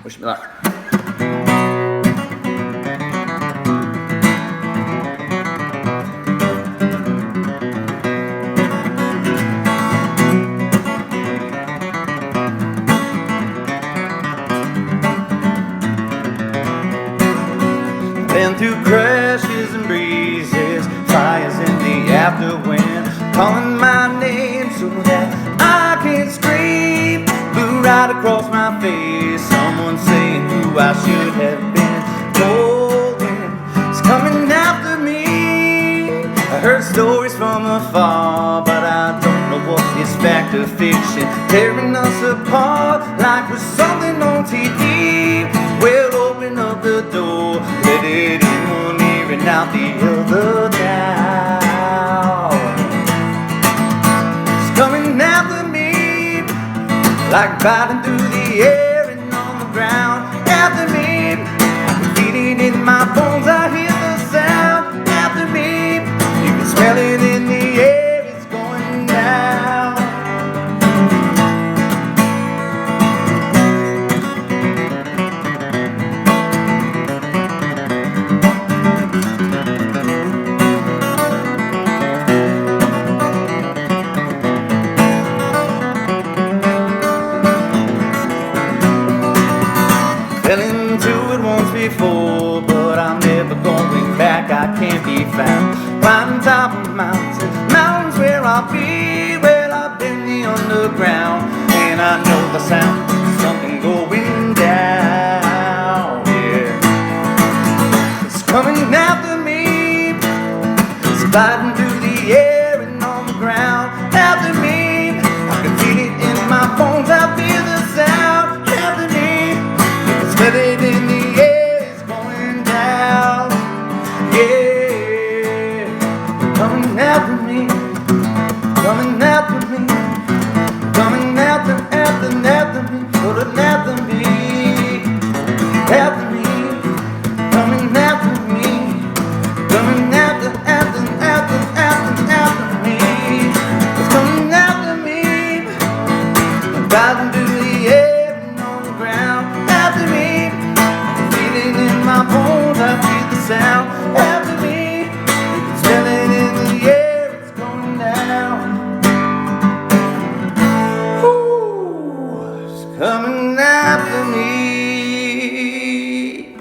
Wish me luck. Been through crashes and breezes, fires in the afterwind, calling my name so that I can scream. Blew right across my face, someone saying who I should have been. Cold wind is coming after me. I heard stories from afar, but I don't know what is fact or fiction, tearing us apart like we're something on TV. Well, open up the door, let it in one ear and out the other now. It's coming after me, like biting through the air and on the ground. After me, I can feel it in my bones, I hear the sound. After me, you can smell it in the air, it's going down. Fell into it once before, but I'm never going back, I can't be found. Climbing top of mountains where I'll be. Well, I've been the underground, and I know the sound of something going down, yeah. It's coming after me, it's gliding through the air and on the ground. After me, I can feel it in my bones, I feel the sound. After me, let it in the air, it's going down, yeah. Coming after me, coming after me, coming after me, coming after me, coming after me, coming after me, coming after me. It's coming after me, diving through the air and on the ground. After me, feeling in my bones, I feel the sound.